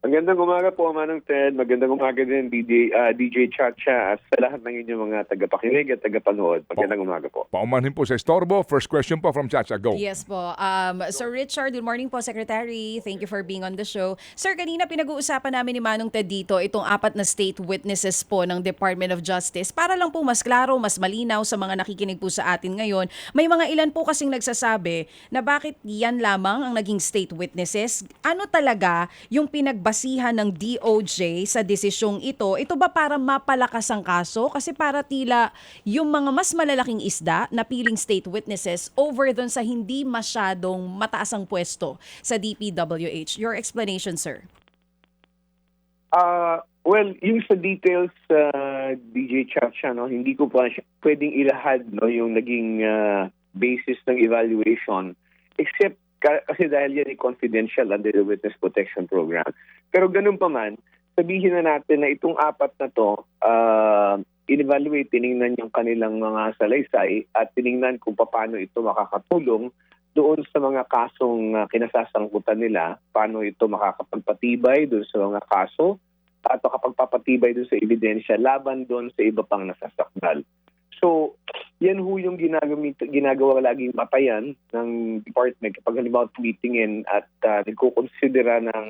Magandang umaga po, Manong Ted. Magandang umaga din, DJ Chacha, at sa lahat ng inyong mga tagapakinig at tagapanood. Magandang umaga po. Paumanhin po sa istorbo. First question po from Chacha. Go. Yes po. Sir Richard, good morning po, Secretary. Thank you for being on the show. Sir, kanina pinag-uusapan namin ni Manong Ted dito itong 4 na state witnesses po ng Department of Justice. Para lang po mas klaro, mas malinaw sa mga nakikinig po sa atin ngayon, may mga ilan po kasing nagsasabi na bakit yan lamang ang naging state witnesses. Ano talaga yung pinagbasihan ng DOJ sa desisyong ito? Ito ba para mapalakas ang kaso? Kasi para tila yung mga mas malalaking isda na piling state witnesses over dun sa hindi masyadong mataas ang pwesto sa DPWH. Your explanation, sir? Well, yung sa details, DJ Chacha, no, hindi ko pa pwedeng ilahad, no, yung naging basis ng evaluation, except kasi dahil yan ay confidential under the Witness Protection Program. Pero ganun pa man, sabihin na natin na itong 4 na to, in-evaluate, tinignan yung kanilang mga salaysay at tinignan kung paano ito makakatulong doon sa mga kasong kinasasangkutan nila, paano ito makakapagpatibay doon sa mga kaso at makapagpapatibay doon sa ebidensya laban doon sa iba pang nasasakdal. So, yan ho yung ginagawa laging matayan ng department kapag halimbawa tumitingin at nagkukonsidera ng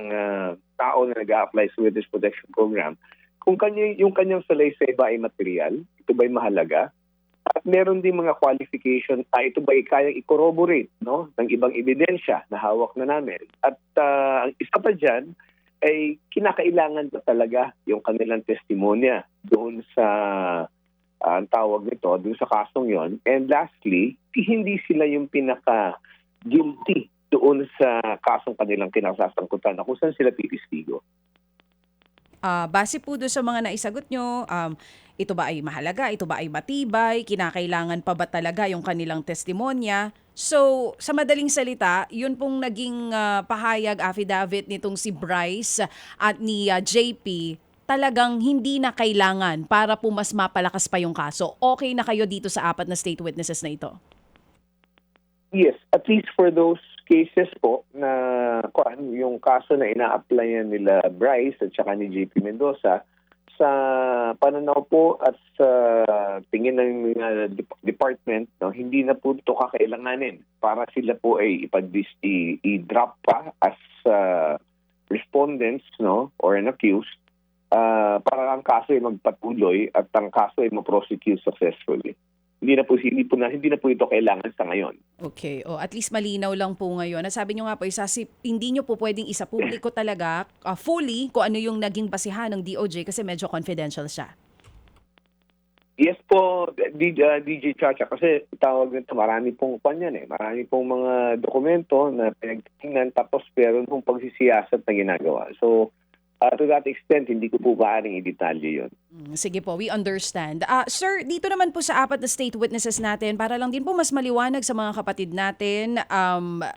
tao na nag-a-apply sa Witness Protection Program kung yung kanyang salaysay ba ay material, ito ba ay mahalaga, at meron din mga qualification, ito ba ay kayang i-corroborate, no, ng ibang ebidensya na hawak na namin. At ang isa pa dyan ay kinakailangan ba talaga yung kanilang testimonya doon sa ang tawag nito doon sa kasong yon. And lastly, hindi sila yung pinaka-guilty doon sa kasong kanilang kinasasangkutan na kung saan sila pipistigo. Base po doon sa mga naisagot nyo, ito ba ay mahalaga, ito ba ay matibay, kinakailangan pa ba talaga yung kanilang testimonya? So, sa madaling salita, yun pong naging pahayag, affidavit nitong si Bryce at ni JP, talagang hindi na kailangan para po mas mapalakas pa yung kaso. Okay na kayo dito sa 4 na state witnesses na ito? Yes, at least for those cases po na yung kaso na ina-applyan nila Bryce at saka ni JP Mendoza, sa pananaw po at sa tingin ng department, no, hindi na po ito kakailanganin para sila po ay i-drop pa as respondents, no, or an accused, para ang kaso ay magpatuloy at ang kaso ay ma-prosecute successfully. Hindi na po ito kailangan sa ngayon. Okay. At least malinaw lang po ngayon. Nasabi nyo nga po, hindi nyo po pwedeng isa-publiko talaga fully kung ano yung naging basihan ng DOJ kasi medyo confidential siya. Yes po, DJ Chacha, kasi tawag nito, marami pong marami pong mga dokumento na pinagtingnan tapos pero nung pagsisiyasat na ginagawa. So, to that extent, hindi ko po maaaring i-detalye yun. Sige po, we understand. Sir, dito naman po sa 4 na state witnesses natin, para lang din po mas maliwanag sa mga kapatid natin,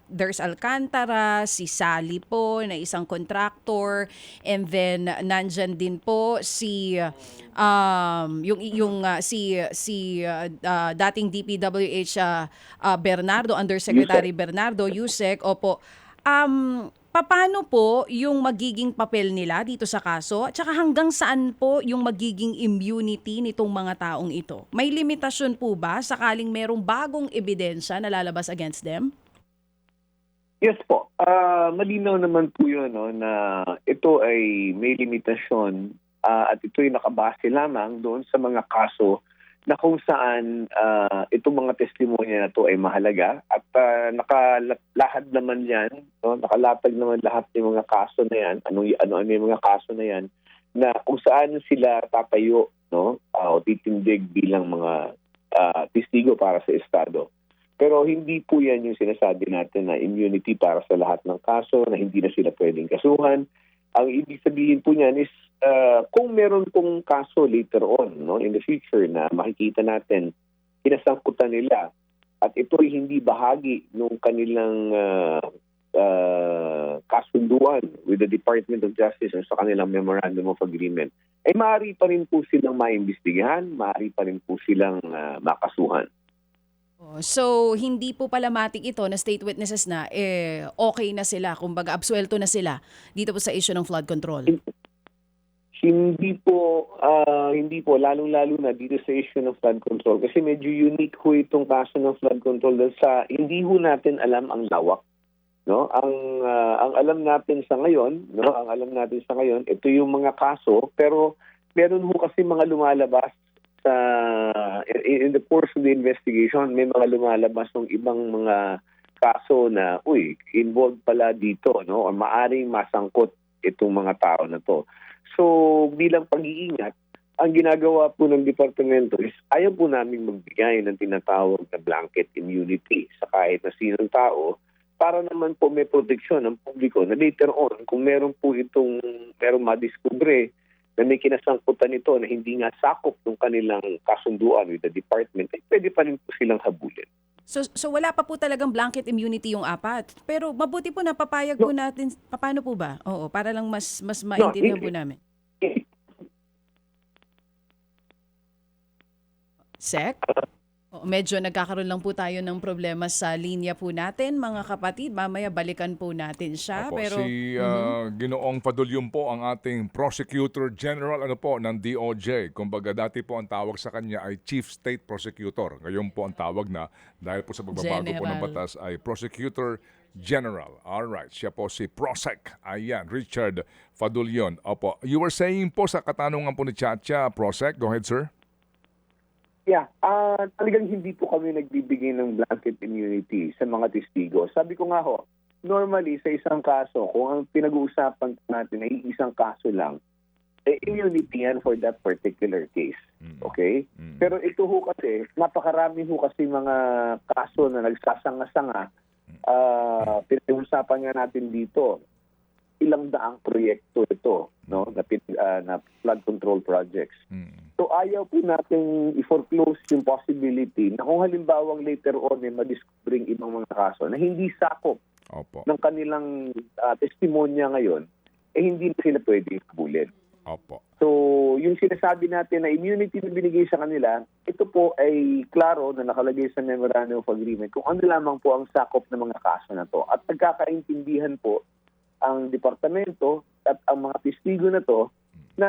there's Alcantara, si Sally po, na isang contractor, and then nandyan din po si dating DPWH Bernardo, Undersecretary Bernardo Yusek. Opo. Paano po yung magiging papel nila dito sa kaso? At saka hanggang saan po yung magiging immunity nitong mga taong ito? May limitasyon po ba sakaling merong bagong ebidensya na lalabas against them? Yes po. Malinaw naman po yun, no, na ito ay may limitasyon at ito ay nakabase lamang doon sa mga kaso na kung saan itong mga testimonya na to ay mahalaga at nakalahad naman yan, no? Nakalatag naman lahat ng mga kaso na yan, ano yung mga kaso na yan, na kung saan sila tatayo, no? O titindig bilang mga testigo para sa Estado. Pero hindi po yan yung sinasabi natin na immunity para sa lahat ng kaso, na hindi na sila pwedeng kasuhan. Ang ibig sabihin po niyan is kung meron pong kaso later on, no, in the future na makikita natin kinasangkutan nila at ito ay hindi bahagi ng kanilang kasunduan with the Department of Justice o sa kanilang Memorandum of Agreement, ay maaari pa rin po silang maimbestigahan, maaari pa rin po silang makasuhan. So, hindi po pala matik ito na state witnesses na, okay na sila, kumbaga absuelto na sila dito po sa issue ng flood control. Hindi po, lalong-lalo na dito sa issue ng flood control kasi medyo unique ho itong kaso ng flood control dahil sa hindi ho natin alam ang lawak, no? Ang alam natin sa ngayon, ito yung mga kaso, pero meron ho kasi mga lumalabas sa in the course of the investigation, may mga lumalabas ng ibang mga kaso na involved pala dito, no? O maaring masangkot itong mga tao na to. So, bilang pag-iingat, ang ginagawa po ng departamento is ayaw po namin magbigay ng tinatawag na blanket immunity sa kahit na sinong tao para naman po may proteksyon ng publiko na later on, kung meron madiskubre na may kinasangkutan nito na hindi nga sakop ng kanilang kasunduan with the department, ay pwede pa rin po silang habulin. So wala pa po talagang blanket immunity yung apat. Pero mabuti po na papayag po natin. Paano po ba? Oo, para lang mas maintindihan po namin. Sec? Medyo nagkakaroon lang po tayo ng problema sa linya po natin, mga kapatid. Mamaya balikan po natin siya. Opo, Pero si Ginoong Fadulyong po ang ating Prosecutor General ng DOJ. Kumbaga dati po ang tawag sa kanya ay Chief State Prosecutor. Ngayon po ang tawag na dahil po sa pagbabago po ng General. batas ay Prosecutor General. Alright, siya po si Prosec. Ayan, Richard Fadulyon. Opo, you were saying po sa katanungan po ni Chacha, Prosec. Go ahead, sir. Yeah, talagang hindi po kami nagbibigay ng blanket immunity sa mga testigo. Sabi ko nga ho, normally sa isang kaso, kung ang pinag-uusapan natin ay isang kaso lang, immunity yan for that particular case. Okay? Pero ito ho kasi, napakarami ho kasi mga kaso na nagsasanga-sanga. Pinag-uusapan nga natin dito, ilang daang proyekto ito, no, na flood control projects. So ayaw po natin i-foreclose yung possibility na kung halimbawang later on madiscovering ibang mga kaso na hindi sakop ng kanilang testimonya ngayon, hindi na sila pwede habulin. Opo. So yung sinasabi natin na immunity na binigay sa kanila, ito po ay klaro na nakalagay sa Memorandum of Agreement kung ano lamang po ang sakop ng mga kaso na to. At nagkakaintindihan po ang departamento at ang mga testigo na to na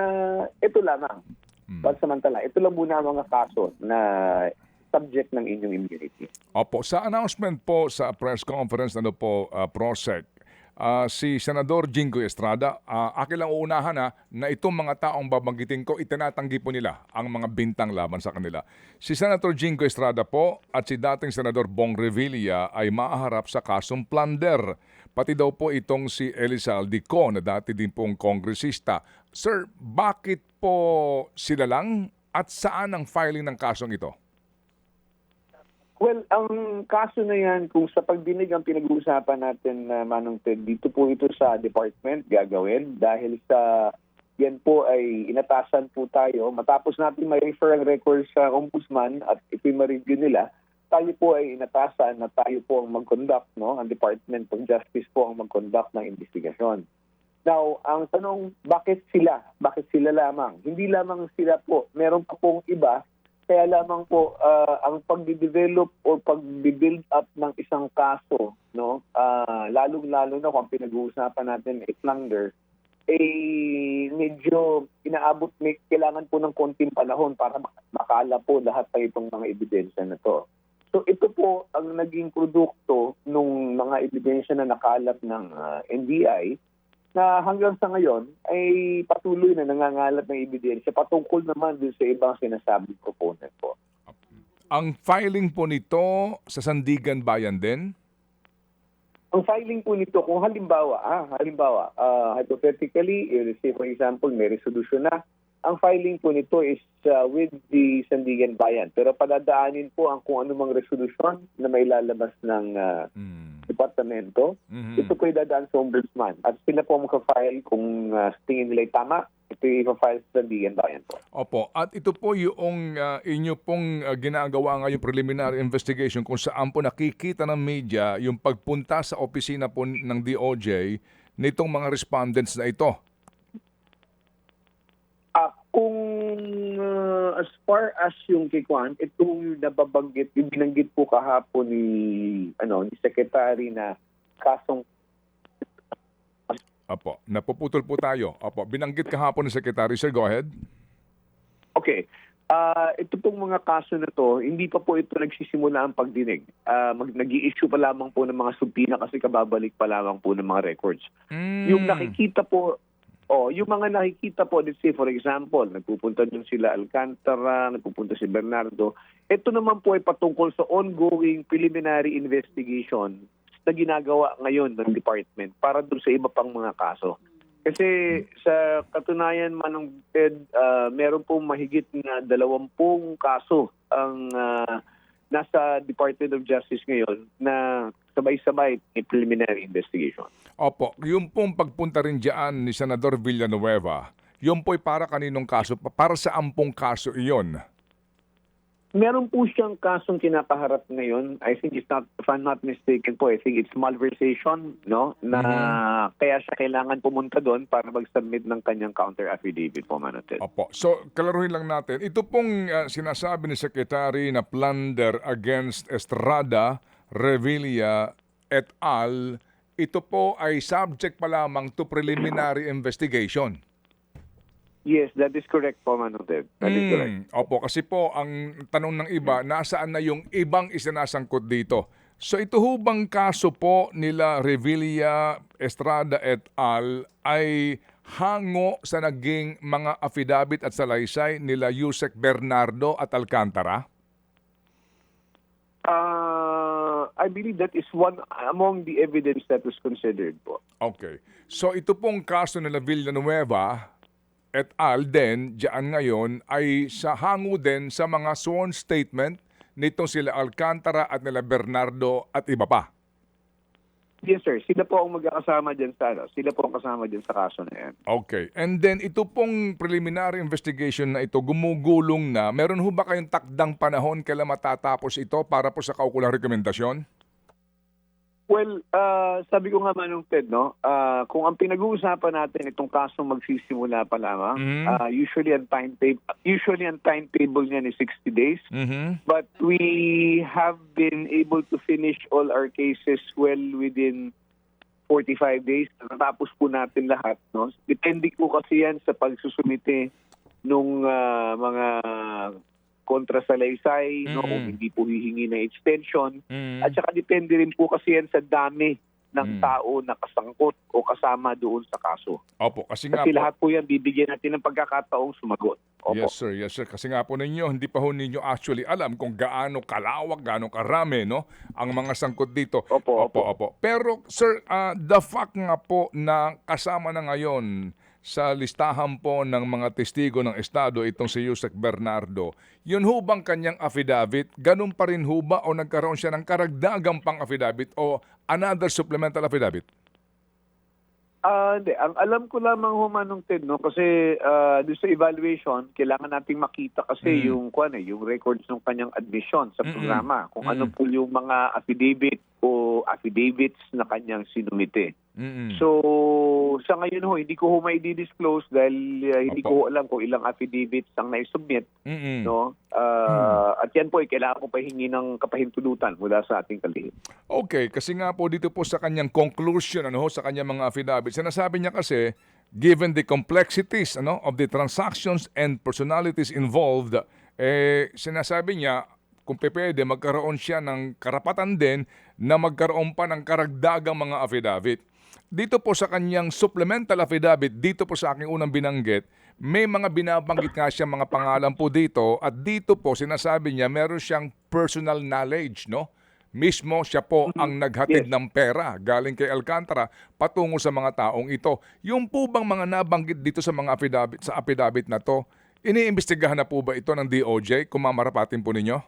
ito lamang. Pansamantala, ito lang muna ang mga kaso na subject ng inyong immunity. Opo, sa announcement po sa press conference Prosec, si Senador Jinggoy Estrada, akin lang uunahan na itong mga taong babanggitin ko, itinatanggi po nila ang mga bintang laban sa kanila. Si Senator Jinggoy Estrada po at si dating Senador Bong Revilla ay maaharap sa kasong plunder. Pati daw po itong si Elizalde Co na dati din pong kongresista. Sir, bakit po sila lang at saan ang filing ng kasong ito? Well, ang kaso na yan, kung sa pagdinig ang pinag-uusapan natin, Manong Ted, dito po ito sa department gagawin dahil sa yan po ay inatasan po tayo. Matapos natin may referral record sa ombudsman at ito'y ma-review nila, tayo po ay inatasan na tayo po ang mag-conduct, no? Ang Department of Justice po ang mag-conduct ng investigasyon. Now, ang tanong, bakit sila? Bakit sila lamang? Hindi lamang sila po. Meron pa pong iba. Kaya lamang po, ang pag-develop o pag-build up ng isang kaso, no? Lalong-lalo na kung pinag-uusapan natin ay plunder, medyo inaabot, kailangan po ng konting panahon para makala po lahat pa itong mga ebidensya na to. So ito po ang naging produkto ng mga ebidensya na nakalap ng NBI na hanggang sa ngayon ay patuloy na nangangalat ng ebidensya patungkol naman din sa ibang sinasabing proponent po. Ang filing po nito sa Sandigan Bayan din? Ang filing po nito, kung halimbawa, hypothetically, say for example, may resolution na, ang filing po nito is with the Sandigan Bayan. Pero padadaanin po ang kung anumang resolusyon na may lalabas ng departamento. Ito po dadaan sa ombudsman. At sila po mag-file kung tingin nila tama, ito i-file sa Sandigan Bayan po. Opo. At ito po yung inyo pong ginagawa ngayong preliminary investigation kung saan po nakikita ng media yung pagpunta sa opisina po ng DOJ nitong mga respondents na ito. Kung as far as yung kikuan, itong nababanggit, yung binanggit po kahapon ni Secretary na kasong Opo, napuputol po tayo. Opo, binanggit kahapon ni Secretary. Sir, go ahead. Okay. Ito pong mga kaso na to, hindi pa po ito nagsisimula ang pagdinig. Nag-i-issue pa lamang po ng mga subpina kasi kababalik pa lamang po ng mga records. Yung nakikita po, yung mga nakikita po, let's say for example, nagpupunta dun sila Alcantara, nagpupunta si Bernardo. Ito naman po ay patungkol sa ongoing preliminary investigation na ginagawa ngayon ng department para dun sa iba pang mga kaso. Kasi sa katunayan Manong Ted, meron pong mahigit na 20 kaso ang nasa Department of Justice ngayon na sabay-sabay may preliminary investigation. Opo, yung pong pagpunta rin dyan ni Senador Villanueva, yung po'y para kaninong kaso? Para sa ampong kaso iyon? Meron po siyang kasong kinakaharap ngayon. I think if I'm not mistaken po, I think it's malversation, no? Na kaya siya kailangan pumunta doon para mag-submit ng kanyang counter affidavit po, Manotel. Opo. So, kalaruhin lang natin. Ito pong sinasabi ni Secretary na plunder against Estrada, Revilla, et al., ito po ay subject pa lamang to preliminary investigation. Yes, that is correct po, Manotel. That is correct. Opo, kasi po ang tanong ng iba, nasaan na yung ibang isinasangkot dito? So ito ho bang kaso po nila Revilla, Estrada et al. Ay hango sa naging mga affidavit at salaysay nila Yusek Bernardo at Alcantara? I believe that is one among the evidence that was considered po. Okay. So ito pong kaso nila Villanueva et al. Din, diyan ngayon, ay sa hango din sa mga sworn statement nitong sila Alcantara at nila Bernardo at iba pa. Yes, sir. Sila po ang magkakasama dyan sila po ang kasama dyan sa kaso na yan. Okay. And then, ito pong preliminary investigation na ito, gumugulong na. Meron ho ba kayong takdang panahon kailan matatapos ito para po sa kaukulang rekomendasyon? Well, sabi ko nga Manong Ted, no? Kung ang pinag-uusapan natin itong kasong magsisimula pa lamang, usually ang timetable niyan is 60 days. But we have been able to finish all our cases well within 45 days. Natapos po natin lahat, no? Depende po kasi yan sa pagsusumite nung mga kontrasalaysay, no, kung hindi po hihingi ng extension. At saka depende rin po kasi yan sa dami ng tao na kasangkot o kasama doon sa kaso. Opo, kasi nga Kasi po, lahat po yan bibigyan natin ng pagkakataong sumagot. Opo. yes sir. Kasi nga po hindi pa ho ninyo actually alam kung gaano kalawak, gaano karami, no, ang mga sangkot dito. Opo. Pero sir, the fact nga po na kasama na ngayon sa listahan po ng mga testigo ng Estado itong si Yusek Bernardo, yun ho bang kanyang affidavit? Ganun pa rin ho ba o nagkaroon siya ng karagdagang pang affidavit o another supplemental affidavit? Hindi. Ang alam ko lamang Manong Ted, no, kasi doon sa evaluation, kailangan nating makita kasi yung records ng kanyang admission sa programa, kung ano po yung mga affidavit o affidavits na kanyang sinumite. So, sa ngayon hindi ko may di-disclose dahil hindi ko alam kung ilang affidavits ang naisubmit, no? At yan po kailangan ko pahingi ng kapahintulutan mula sa ating kalihim. Okay, kasi nga po dito po sa kanyang conclusion, sa kanyang mga affidavit, sinasabi niya kasi, given the complexities of the transactions and personalities involved, sinasabi niya, kung pwede, magkaroon siya ng karapatan din na magkaroon pa ng karagdagang mga affidavit. Dito po sa kanyang supplemental affidavit, dito po sa aking unang binanggit, may mga binabanggit nga siya mga pangalan po dito at dito po sinasabi niya meron siyang personal knowledge, no? Mismo siya po ang naghatid ng pera galing kay Alcantara patungo sa mga taong ito. Yung po bang mga nabanggit dito sa mga affidavit na to, iniimbestigahan na po ba ito ng DOJ kung mamarapatin po ninyo?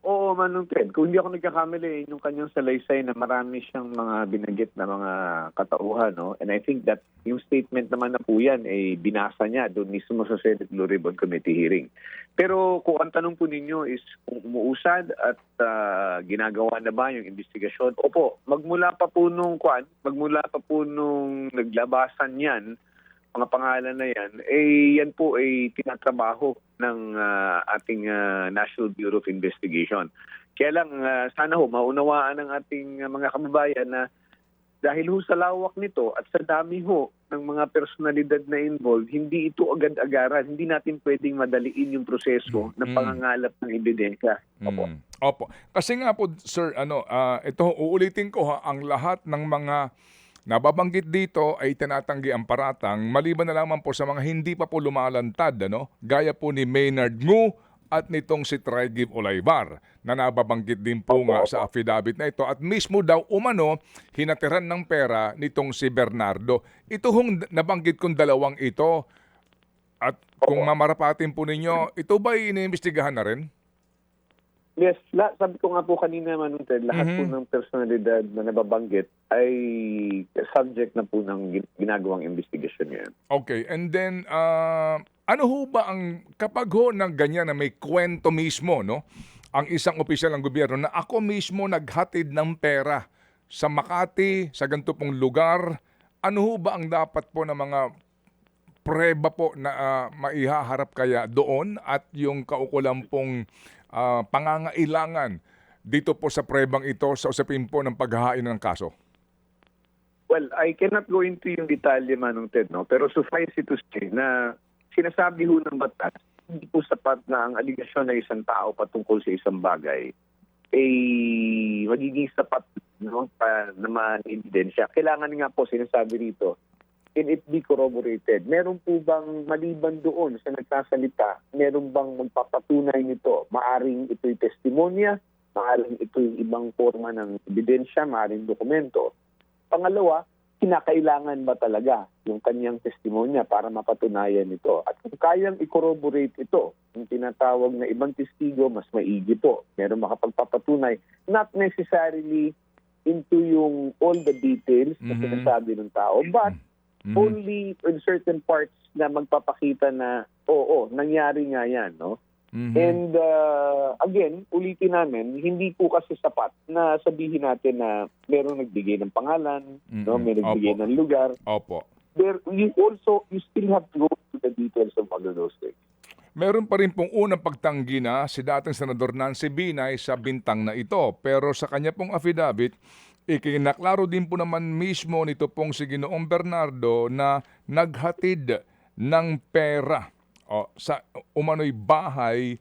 Oo, Manong Ted. Kung hindi ako nagkakamali, yung kanyang salaysay na marami siyang mga binanggit na mga katauhan, no? And I think that yung statement naman na po yan, binasa niya doon mismo sa Senate Blue Ribbon Committee hearing. Pero kung ang tanong po ninyo is kung umuusad at ginagawa na ba yung investigasyon, opo, magmula pa po nung naglabasan yan, mga pangalan na yan, yan po ay tinatrabaho ng ating National Bureau of Investigation. Kaya lang, sana maunawaan ng ating mga kababayan na dahil sa lawak nito at sa dami ng mga personalidad na involved, hindi ito agad-agaran. Hindi natin pwedeng madaliin yung proseso ng pangangalap ng ebidensya. Opo. Opo. Kasi nga po, sir, ito uulitin ko ang lahat ng mga nababanggit dito ay tinatanggi ang paratang, maliban na lamang po sa mga hindi pa po lumalantad, gaya po ni Maynard Ngu at nitong si Trigib Olaybar na nababanggit din po nga sa affidavit na ito at mismo daw umano hinatiran ng pera nitong si Bernardo. Ito hong nabanggit kong dalawang ito at kung mamarapatin po ninyo, ito ba iniimbestigahan na rin? Yes, sabi ko nga po kanina, Manunted, lahat po ng personalidad na nababanggit ay subject na po ng ginagawang investigasyon ngayon. Okay, and then ano ho ba kapag ho ng ganyan na may kwento mismo, ang isang opisyal ng gobyerno na ako mismo naghatid ng pera sa Makati, sa ganito pong lugar, ano ho ba ang dapat po ng mga preba po na maihaharap kaya doon at yung kaukulang pong pangangailangan dito po sa prebang ito sa usapin po ng paghahain ng kaso? Well, I cannot go into yung detalye, Manunted, pero suffice it to say na sinasabi ho ng batas, hindi po sapat na ang aligasyon ng isang tao patungkol sa isang bagay ay magiging sapat para na ma-ebidensya. Kailangan nga po sinasabi rito, can it be corroborated? Meron po bang maliban doon sa nagsasalita, meron bang magpapatunay nito? Maaring ito'y testimonya, maaring ito'y ibang forma ng ebidensya, maaring dokumento. Pangalawa, kinakailangan ba talaga yung kanyang testimonya para mapatunayan ito? At kung kayang i-corroborate ito, yung tinatawag na ibang testigo, mas maigi po. Meron makapagpapatunay, not necessarily into yung all the details na sinasabi ng tao, but only in certain parts na magpapakita na, oo, nangyari nga yan, And again, ulitin namin, hindi po kasi sapat na sabihin natin na merong nagbigay ng pangalan, may nagbigay ng lugar. Opo. You still have to go to the details of all of those things. Meron pa rin pong unang pagtanggi na si dating Senador Nancy Binay sa bintang na ito. Pero sa kanya pong affidavit, ikinaklaro din po naman mismo nito pong si Ginoong Bernardo na naghatid ng pera sa umano'y bahay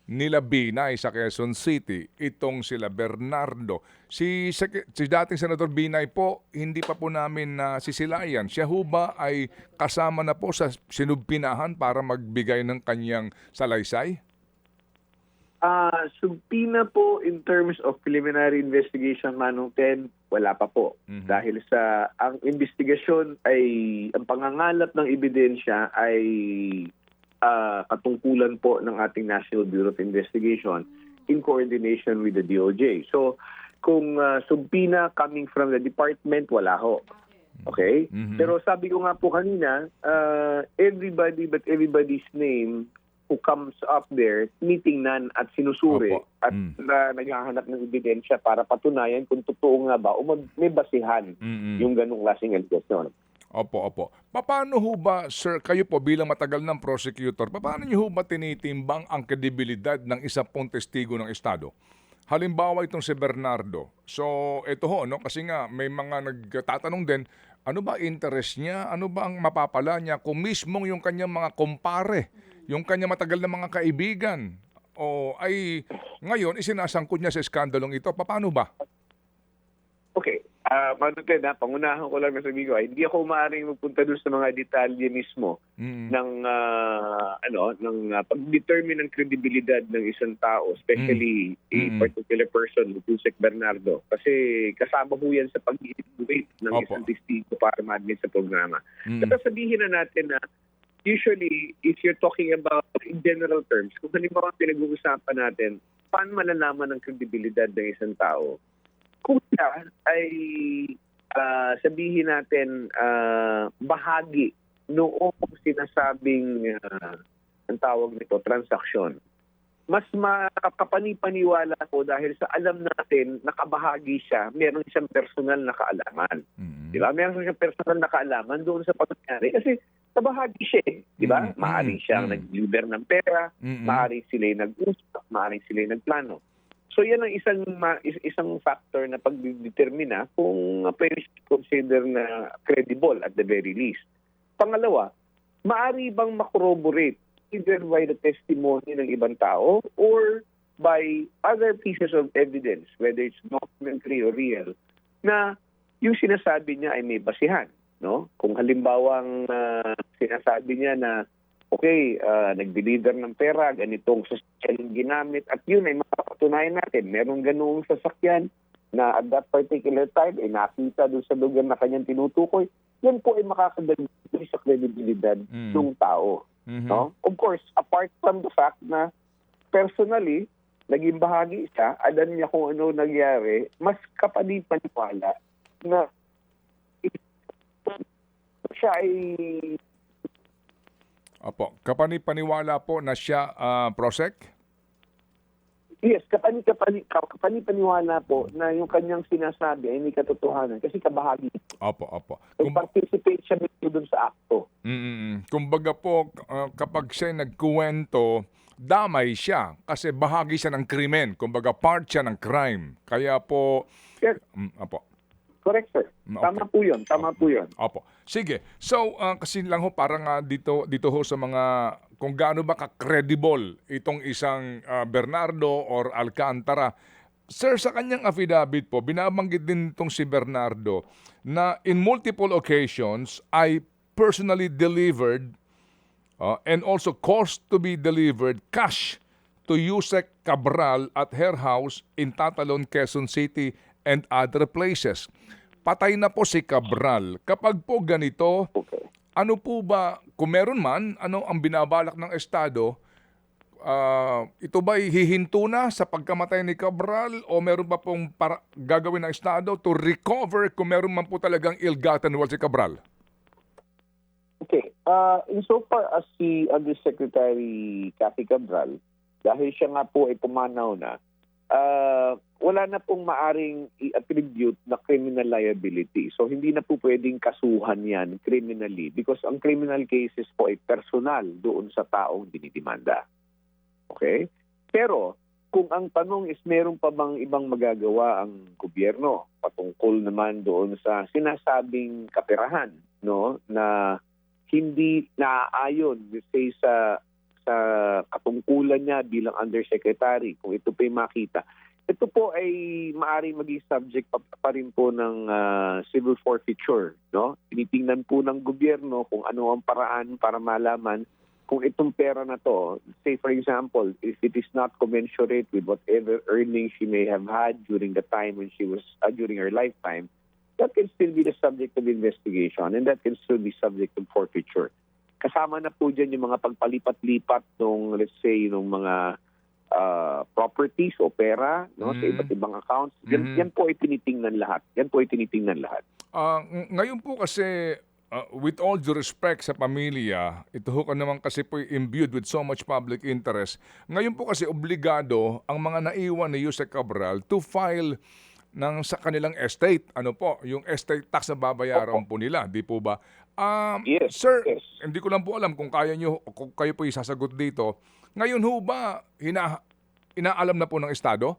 nila Binay sa Quezon City. Itong sila Bernardo. Si dating Senador Binay po, hindi pa po namin sisilayan. Siya ho ba ay kasama na po sa sinubpinahan para magbigay ng kanyang salaysay? Subpina po in terms of preliminary investigation, Manong Ted, wala pa po. Dahil ang investigasyon ay, ang pangangalap ng ebidensya ay katungkulan po ng ating National Bureau of Investigation in coordination with the DOJ. So, kung subpina coming from the department, wala ho. Okay? Pero sabi ko nga po kanina, everybody's name who comes up there, tinitingnan at sinusuri at naghahanap ng ebidensya para patunayan kung totoo nga ba o may basihan yung ganong klaseng allegation. Opo. Paano ho ba, sir, kayo po bilang matagal ng prosecutor, paano niyo ho ba tinitimbang ang kredibilidad ng isa pong testigo ng Estado? Halimbawa itong si Bernardo. So, ito ho, kasi nga may mga nagtatanong din, ano ba interest niya? Ano ba ang mapapala niya kung mismong yung kanyang mga kumpare, yung kanyang matagal na mga kaibigan, ay ngayon isinasangkot niya sa skandalong ito? Paano ba? Okay. Manunted, pangunahan ko lang na sabi ko, hindi ako maaaring magpunta doon sa mga detalye mismo ng pag-determine ng kredibilidad ng isang tao, especially a particular person, Tusek Bernardo. Kasi kasama po yan sa pag-evaluate ng isang testigo para ma-admit sa programa. Pero sabihin na natin na usually, if you're talking about in general terms, kung halimbawa pinag-uusapan natin, paano malalaman ang kredibilidad ng isang tao? Kung siya ay sabihin natin bahagi noong sinasabing ang tawag nito, transaksyon, mas makapani-paniwala ko dahil sa alam natin nakabahagi siya, meron siyang personal na kaalaman. Di ba? Meron siyang personal na kaalaman doon sa pangyayari. Kasi kabahagi siya eh, di ba? Maaaring siyang mm. nag-deliver ng pera, maaaring sila nag-usap, maaaring sila nagplano. So yan ang isang factor na pagdetermina kung pwede consider na credible at the very least. Pangalawa, maaari bang makorroborate either by the testimony ng ibang tao or by other pieces of evidence, whether it's documentary or real, na yung sinasabi niya ay may basihan. No? Kung halimbawang sinasabi niya na okay, nag-deliver ng pera, ganitong sasakyan ginamit, at yun ay makapatunayan natin. Meron ganung sasakyan na at that particular time ay nakita doon sa lugar na kanyang tinutukoy, yan po ay makakadagdag sa kredibilidad ng tao. No? Of course, apart from the fact na personally, naging bahagi siya, alam niya kung ano nangyari, mas kapanipaniwala na siya ay Opo. Kapanipaniwala po na siya, Prosec? yes, kapanipaniwala po na yung kanyang sinasabi ay may katotohanan kasi kabahagi. Opo, opo. Participate siya doon sa akto. Kumbaga po, kapag siya nagkuwento, damay siya kasi bahagi siya ng krimen. Kumbaga, part siya ng crime. Kaya po, Yes, opo. correct sir. Tama po yun. Tama po yun. Opo. Sige. So, kasi lang ho, parang dito ho sa mga, kung gaano ba ka-credible itong isang Bernardo or Alcantara. Sir, sa kanyang affidavit po, binabanggit din itong si Bernardo na in multiple occasions ay personally delivered and also caused to be delivered cash to Yusek Cabral at her house in Tatalon, Quezon City and other places. Patay na po si Cabral. Kapag po ganito, Okay. ano po ba, kung meron man, ano ang binabalak ng Estado, ito ba hihinto na sa pagkamatay ni Cabral o meron pa pong gagawin ng Estado to recover kung meron man po talagang ill-gotten wealth si Cabral? Okay. Insofar as si Undersecretary Cathy Cabral, dahil siya nga po ay pumanaw na, wala na pong maaring i-attribute na criminal liability. So hindi na po pwedeng kasuhan yan criminally because ang criminal cases po ay personal doon sa taong dinidimanda. Okay? Pero kung ang tanong is meron pa bang ibang magagawa ang gobyerno patungkol naman doon sa sinasabing kaperahan, no, na hindi naaayon say sa katungkulan niya bilang undersecretary, kung ito pa yung makita, ito po ay maaaring maging subject pa rin po ng civil forfeiture. No? Tinitingnan po ng gobyerno kung ano ang paraan para malaman kung itong pera na to, say for example, if it is not commensurate with whatever earnings she may have had during the time when she was, during her lifetime, that can still be the subject of investigation and that can still be subject of forfeiture. Kasama na po dyan yung mga pagpalipat-lipat ng, let's say, ng mga properties o pera, no, sa iba't ibang accounts. Yan po ay tinitingnan lahat. Ngayon po kasi, with all due respect sa pamilya, ito ho ka naman kasi po imbued with so much public interest. Ngayon po kasi obligado ang mga naiwan ni Yusek Cabral to file sa kanilang estate. Ano po, yung estate tax na babayaran po nila, di po ba? Yes, Sir, yes. hindi ko lang po alam kung kung kayo po isasagot dito. Ngayon ho ba, inaalam na po ng Estado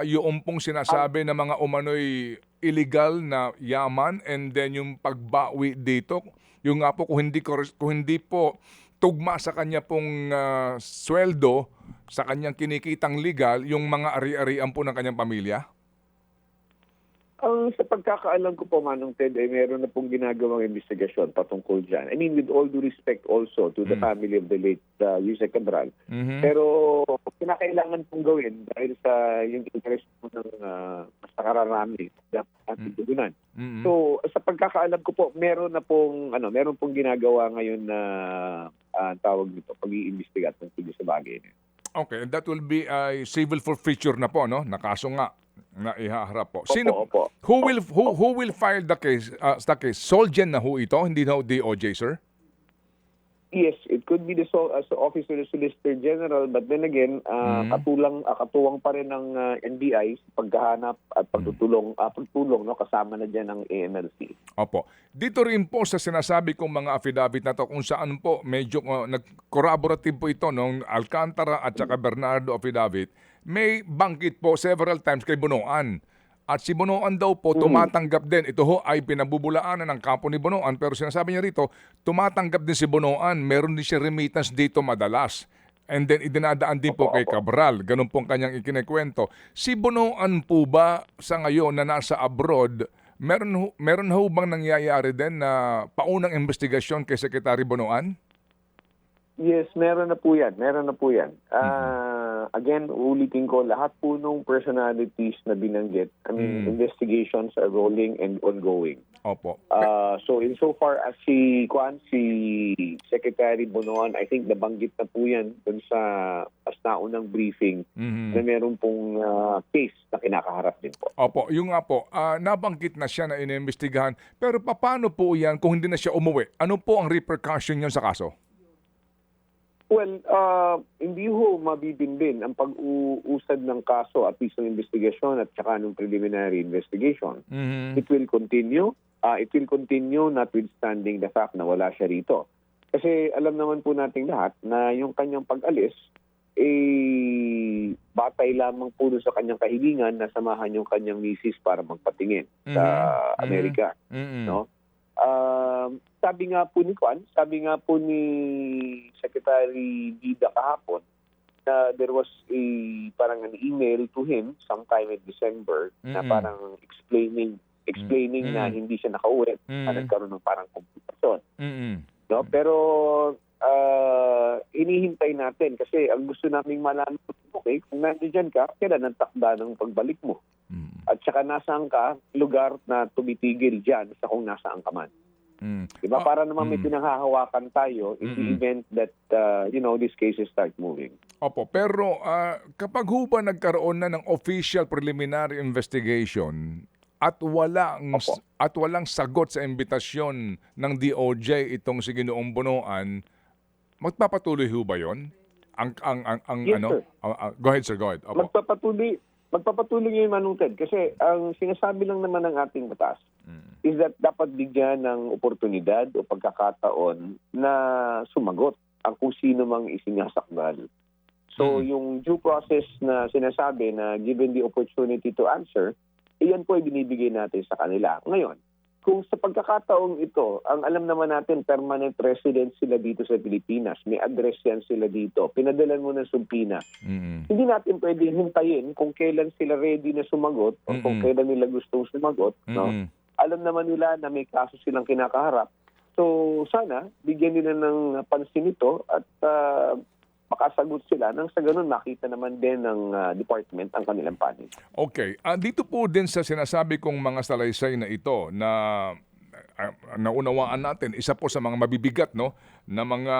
yung pong sinasabi na mga umano'y illegal na yaman and then yung pagbawi dito, yung nga po kung hindi po tugma sa kanya pong sweldo, sa kanyang kinikitang legal, yung mga ari-arian po ng kanyang pamilya? Sa pagkakaalam ko po, Manong Ted, ay meron na pong ginagawang investigasyon patungkol dyan. I mean, with all due respect also to the family of the late Yusek Cabral. Pero kinakailangan pong gawin dahil sa yung interest po ng mas nakararami dapat natin tugunan. So, sa pagkakaalam ko po, meron pong ginagawa ngayon na tawag nito, pag-iimbestiga tungkol sa bagay niya. Okay, and that will be a civil forfeiture na po, no? Nakaso nga na ihaharap po. Opo. Who will file the case? Solgen na ho ito, hindi na ho DOJ, sir? Yes, it could be the Office of the Solicitor General, but then again, katuwang pa rin ng NBI sa paghahanap at pagtulong no, kasama na diyan ng AMLC. Opo. Dito rin po sa sinasabi kong mga affidavit na to kung saan po medyo nag-corroborative po ito ng Alcantara at saka Bernardo affidavit, may banggit po several times kay Bonoan. At si Bonoan daw po tumatanggap din. Ito ho ay pinabubulaanan ng kampo ni Bonoan, pero sinasabi niya rito, tumatanggap din si Bonoan. Meron din siya remittance dito madalas. And then idinadaan din po kay Cabral. Ganun pong kanyang ikinikwento. Si Bonoan po ba sa ngayon na nasa abroad, meron ho bang nangyayari din na paunang investigasyon kay Secretary Bonoan? Yes, meron na po yan. Again, ulitin ko, lahat po nung personalities na binanggit, investigations are rolling and ongoing. Opo. So insofar as si Secretary Bonoan, I think nabanggit na po yan dun sa naunang briefing na meron pong case na kinakaharap din po. Opo, yung nga po, nabanggit na siya na inimbestigahan. Pero paano po yan kung hindi na siya umuwi? Ano po ang repercussion niyon sa kaso? Well, hindi ho mabibinbin ang pag-uusad ng kaso at piece ng investigasyon at saka ng preliminary investigation. It will continue. It will continue notwithstanding the fact na wala siya rito. Kasi alam naman po nating lahat na yung kanyang pag-alis, batay lamang po sa kanyang kahilingan na samahan yung kanyang misis para magpatingin sa Amerika. No? Sabi nga po ni Secretary Bida kahapon na there was parang an email to him sometime in December na parang explaining na hindi siya nakauwi na nagkaroon ng parang komplikasyon. No? Pero hinihintay natin kasi ang gusto naming malaman, okay, kung nandiyan ka, kailan ang takda ng pagbalik mo? At saka nasaan ka, lugar na tumitigil dyan sa kung nasaan ka man. Diba? Para naman may pinanghahawakan tayo in the event that, these cases start moving. Opo, pero kapag ho ba nagkaroon na ng official preliminary investigation at walang sagot sa imbitasyon ng DOJ itong si Ginoong Bonoan, magpapatuloy ho ba 'yon? Yes, sir. Go ahead, sir. Go ahead. Opo. Magpapatuloy yung manuted kasi ang sinasabi lang naman ng ating batas is that dapat bigyan ng oportunidad o pagkakataon na sumagot ang kung sino mang isinasakdal. So yung due process na sinasabi na given the opportunity to answer, iyan po ay binibigay natin sa kanila. Ngayon, kung sa pagkakataong ito, ang alam naman natin, permanent resident sila dito sa Pilipinas, may address yan sila dito, pinadalan mo ng sumpina. Hindi natin pwedeng hintayin kung kailan sila ready na sumagot o kung kailan nila gustong sumagot. No? Alam naman nila na may kaso silang kinakaharap. So sana, bigyan nila ng pansin ito at makasagot sila nang sa ganun makita naman din ng department ang kanilang panig. Okay. Dito po din sa sinasabi kong mga salaysay na ito na naunawaan natin, isa po sa mga mabibigat na mga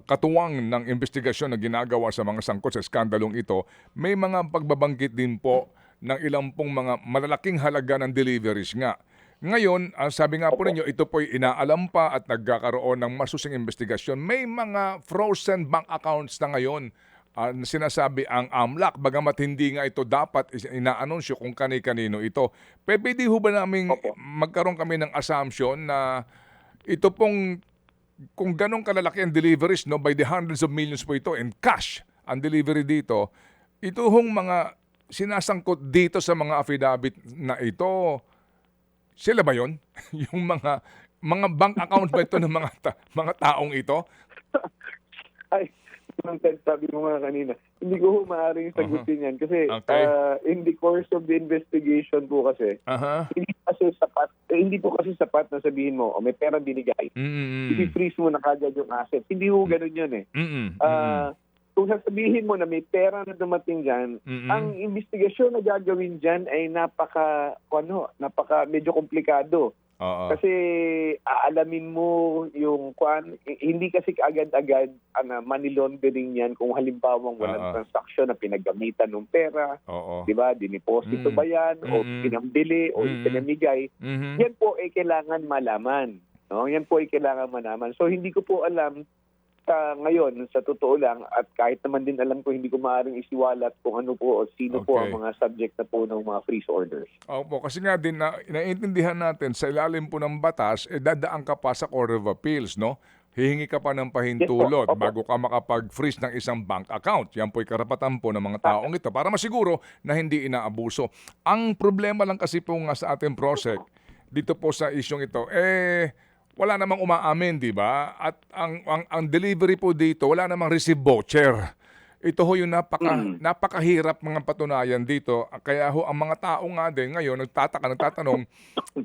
katuwang ng investigasyon na ginagawa sa mga sangkot sa skandalong ito, may mga pagbabanggit din po ng ilang pong mga malalaking halaga ng deliveries nga. Ngayon, sabi nga po ninyo, ito po'y inaalam pa at nagkakaroon ng masusing investigasyon. May mga frozen bank accounts na ngayon na sinasabi ang AMLAC, bagamat hindi nga ito dapat inaanunsyo kung kani-kanino ito. Pwede ho ba namin magkaroon kami ng assumption na ito pong, kung ganong kalalaki ang deliveries, by the hundreds of millions po ito, and cash ang delivery dito, ito hong mga sinasangkot dito sa mga affidavit na ito, sila ba yon? Yung mga bank accounts ba ito ng mga taong ito? Ay, sabi mo nga kanina, hindi ko maaaring sagutin yan kasi in the course of the investigation po kasi, hindi po kasi sapat na sabihin mo, may pera binigay. I-freeze mo na kagad yung asset. Hindi po ganun yun eh. Kung sasabihin mo na may pera na dumating dyan, ang investigasyon na gagawin dyan ay napaka medyo komplikado. Kasi aalamin mo yung hindi kasi agad-agad money laundering yan kung halimbawa walang transaksyon na pinagamitan ng pera, di ba? Diniposito ba yan o pinambili o pinamigay. Yan po ay kailangan malaman. No? Yan po ay kailangan malaman. So hindi ko po alam ngayon, sa totoo lang, at kahit naman din alam ko, hindi ko maaaring isiwalat kung ano po o sino po ang mga subject na po ng mga freeze orders. Opo, kasi nga din na naiintindihan natin sa ilalim po ng batas, dadaan ka pa sa Court of Appeals, no? Hihingi ka pa ng pahintulot Yes, po. Opo. bago ka makapag-freeze ng isang bank account. Yan po'y karapatan po ng mga taong ito para masiguro na hindi inaabuso. Ang problema lang kasi po nga sa ating project, dito po sa isyong ito, wala namang umaamin, di ba? At ang delivery po dito, wala namang receive voucher. Ito ho yung napakahirap mga patunayan dito. Kaya ho, ang mga tao nga din ngayon, nagtatanong,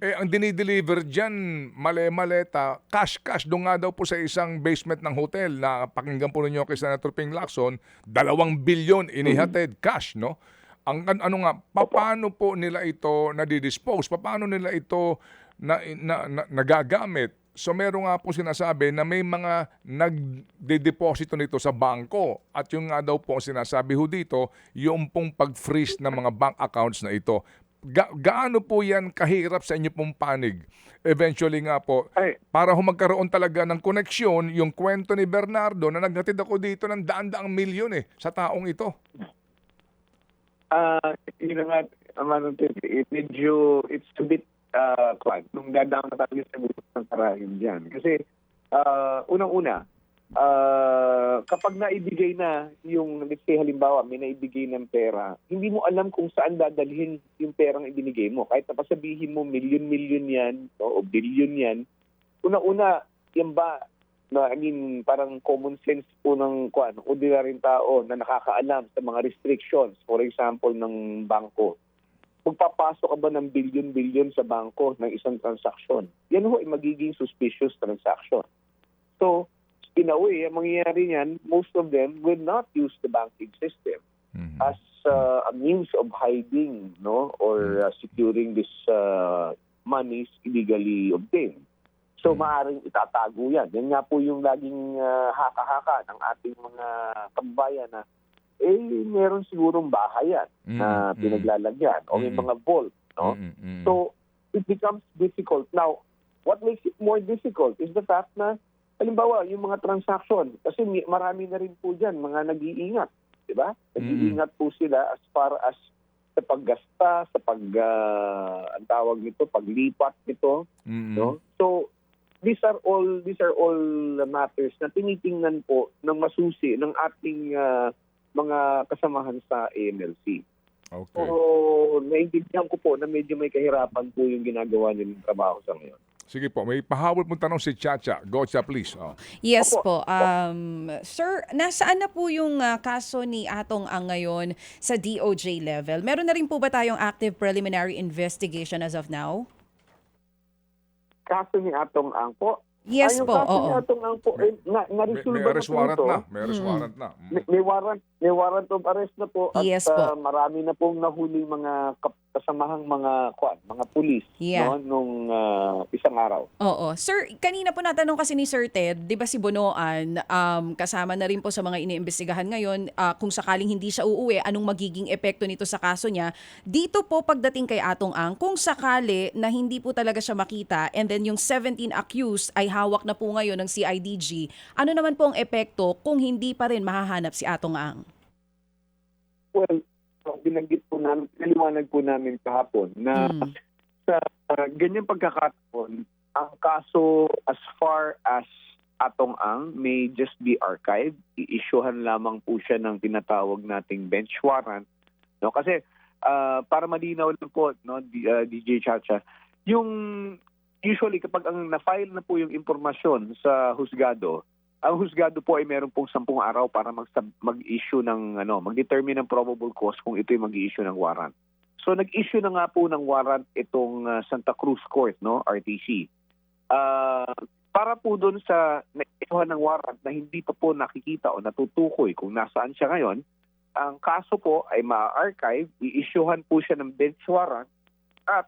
ang dinideliver dyan, male-maleta, cash. Doon nga daw po sa isang basement ng hotel na pakinggan po ninyo kay Senator Ping Lacson, 2 bilyon inihatid cash, no? Ano nga, paano po nila ito nadidispose? Paano nila ito nagagamit? So meron nga po sinasabi na may mga nagdedeposito nito sa bangko at yung nga daw po sinasabi ho dito, yung pong pag-freeze ng mga bank accounts na ito. Gaano po yan kahirap sa inyo pong panig? Eventually nga po, para magkaroon talaga ng koneksyon, yung kwento ni Bernardo na naghatid ako dito ng daan-daang milyon sa taong ito. Yun nga, medyo, it's a bit nung dadaan na tayo sa gusto ng karahim dyan. Kasi, unang-una, kapag naibigay na yung, let's say halimbawa, may naibigay ng pera, hindi mo alam kung saan dadalhin yung perang ibinigay mo. Kahit napasabihin mo milyon-milyon yan, o bilyon yan, unang-una, yan ba, parang common sense po ng ordinaryong tao na nakakaalam sa mga restrictions, for example, ng bangko. Magpapasok ka ba ng bilyon-bilyon sa bangko ng isang transaksyon? Yan ho ay magiging suspicious transaction. So, in a way, ang mangyayari niyan, most of them will not use the banking system as a means of hiding, no, or securing this monies illegally obtained. So, maaaring itatago yan. Yan nga po yung laging haka-haka ng ating mga kababayan na meron sigurong bahayan na pinaglalagyan o may mga vault, no? So, it becomes difficult. Now, what makes it more difficult is the fact na, halimbawa, yung mga transaction, kasi marami na rin po dyan, mga nag-iingat, di ba? Nag-iingat po sila as far as sa paggasta, sa ang tawag nito, paglipat nito, no? So, these are all matters na tinitingnan po ng masusi ng ating mga kasamahan sa AMLC. Okay. So, naiintindihan ko po na medyo may kahirapan po yung ginagawa nilang trabaho sa ngayon. Sige po, may pahabol pong tanong si Chacha. Gocha, please. Yes po. Sir, nasaan na po yung kaso ni Atong Ang ngayon sa DOJ level? Meron na rin po ba tayong active preliminary investigation as of now? Kaso ni Atong Ang po? Yes po, kaso oo. ni Atong Ang po, na-resolve May arrest warrant ito. na. May arrest warrant na. May warrant of arrest na po at Yes po. marami na pong nahuli mga kasamahang mga pulis, no, nung isang araw. Oo. Sir, kanina po natanong kasi ni Sir Ted, di ba si Bonoan, kasama na rin po sa mga iniimbestigahan ngayon, kung sakaling hindi siya uuwi, anong magiging epekto nito sa kaso niya. Dito po pagdating kay Atong Ang, kung sakali na hindi po talaga siya makita and then yung 17 accused ay hawak na po ngayon ng CIDG, ano naman po ang epekto kung hindi pa rin mahahanap si Atong Ang? Well, binanggit po namin, naliwanag po namin kahapon na sa ganyang pagkakataon, ang kaso as far as Atong Ang may just be archived. I-issuehan lamang po siya ng tinatawag nating bench warrant. No? Kasi para malinaw lang po, no, DJ Chacha, yung usually kapag ang na-file na po yung impormasyon sa husgado, ang husgado po ay meron pong 10 araw para mag-issue ng mag-determine ng probable cause kung ito'y mag-issue ng warrant. So nag-issue na nga po ng warrant itong Santa Cruz Court, no, RTC. Para po doon sa na-issuehan ng warrant na hindi pa po nakikita o natutukoy kung nasaan siya ngayon, ang kaso po ay ma-archive, i-issuehan po siya ng bench warrant at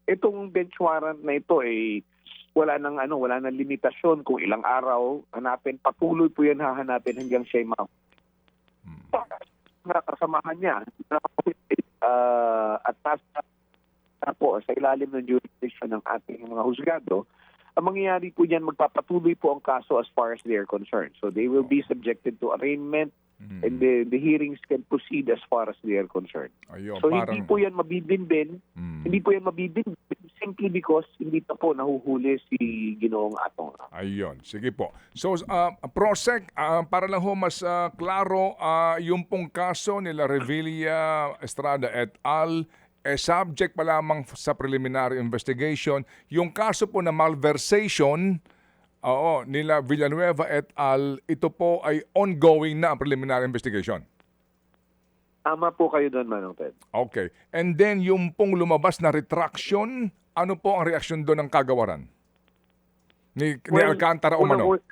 itong bench warrant na ito ay wala nang limitasyon kung ilang araw hanapin, patuloy po yan hahanapin hanggang siya kasamahan niya at nasa po sa ilalim ng jurisdiction ng ating mga husgado ang mangyayari po diyan, magpapatuloy po ang kaso as far as they are concerned. So they will be subjected to arraignment and the hearings can proceed as far as they are concerned. Ayun, So parang, hindi po yan mabibinbin, hindi po yan mabibinbin simply because hindi pa po nahuhuli si Ginoong Atong. ayun, sige po. So, Prosec, para lang ho mas klaro, yung pong kaso nila Revilla Estrada et al., subject pa lamang sa preliminary investigation. Yung kaso po na malversation, nila Villanueva et al., ito po ay ongoing na ang preliminary investigation. Tama po kayo doon, Manong Ted. Okay. And then yung pong lumabas na retraction, ano po ang reaksyon doon ng kagawaran? Ni Alcantara o Mano?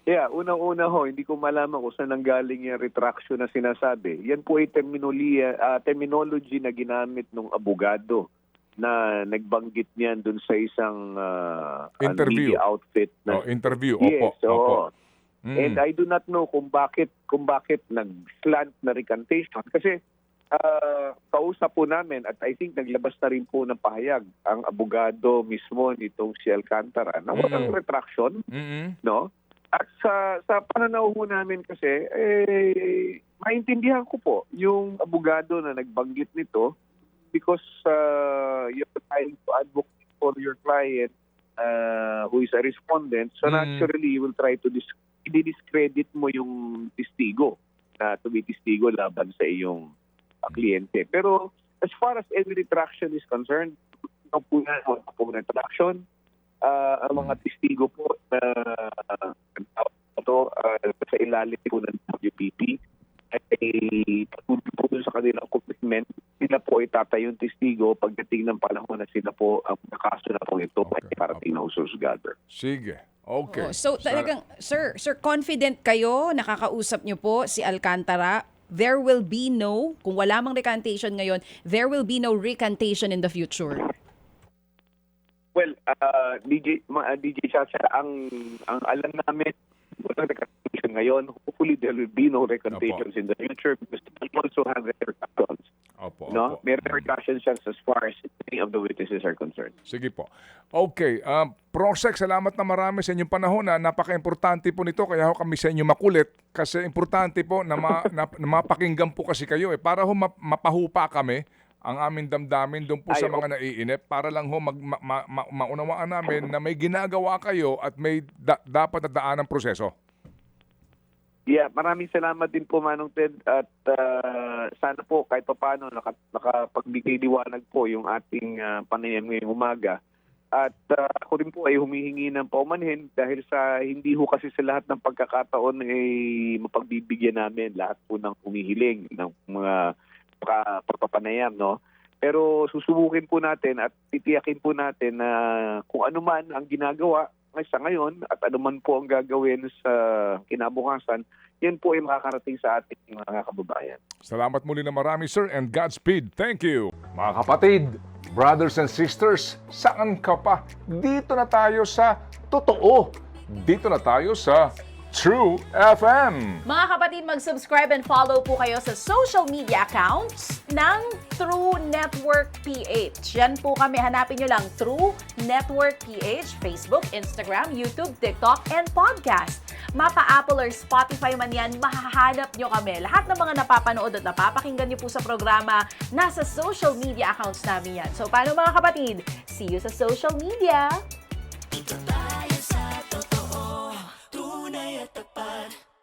Yeah, unang-una ho, hindi ko malaman kung saan nanggaling yung retraction na sinasabi. Yan po ay terminology na ginamit ng abogado na nagbanggit niyan dun sa isang Interview. media outfit. Interview, Yes, opo. oo. Mm. And I do not know kung bakit nag-slant na recantation. Kasi kausap po namin at I think naglabas na rin po ng pahayag ang abogado mismo nitong si Alcantara na walang retraction, no? At sa pananaw ho namin kasi, maintindihan ko po yung abogado na nagbanggit nito because you're trying to advocate for your client who is a respondent. So naturally, you will try to i-discredit mo yung testigo na tumitistigo laban sa iyong kliyente. Pero as far as any retraction is concerned, po retraction, ang mga testigo po na sa ilalim po ng WPP ay patuloy po sa kanilang commitment. Sila po ay tatayong testigo pagdating ng panahon na sila po ang nakaso na po ito ay parating na ususgado. Sige. Okay. So talagang, sir, confident kayo, nakakausap niyo po si Alcantara, there will be no, kung wala mang recantation ngayon, there will be no recantation in the future. Well, DJ Chacha, ang alam namin, walang recantation ngayon. Hopefully, there will be no recantations in the future because we also have repercussions. Opo. May repercussions as far as any of the witnesses are concerned. Sige po. Okay. Prosec, salamat na marami sa inyong panahon. Napaka-importante po nito. Kaya ho kami sa inyo makulit. Kasi importante po na, na mapakinggan po kasi kayo. Para ho mapahupa kami ang aming damdamin doon po sa mga naiinip para lang ho maunawaan namin na may ginagawa kayo at may dapat na daan ng proseso. Yeah, maraming salamat din po Manong Ted at sana po kahit paano nakapagbigay liwanag po yung ating panayam ngayong umaga. At ako rin po ay humihingi ng paumanhin dahil sa hindi ho kasi sa lahat ng pagkakataon ay mapagbibigyan namin lahat po ng humihiling ng mga pagpapanayam, no? Pero susubukin po natin at titiyakin po natin na kung ano man ang ginagawa sa ngayon at ano man po ang gagawin sa kinabukasan, yan po ay makakarating sa ating mga kababayan. Salamat muli na marami, sir, and Godspeed. Thank you. Mga kapatid, brothers and sisters, saan ka pa? Dito na tayo sa totoo. Dito na tayo sa True FM. Mga kapatid, mag-subscribe and follow po kayo sa social media accounts ng True Network PH. Yan po kami, hanapin nyo lang True Network PH, Facebook, Instagram, YouTube, TikTok, and podcast. Mapa Apple or Spotify man yan, mahahanap nyo kami. Lahat ng mga napapanood at napapakinggan nyo po sa programa, nasa social media accounts namin yan. So paano mga kapatid? See you sa social media!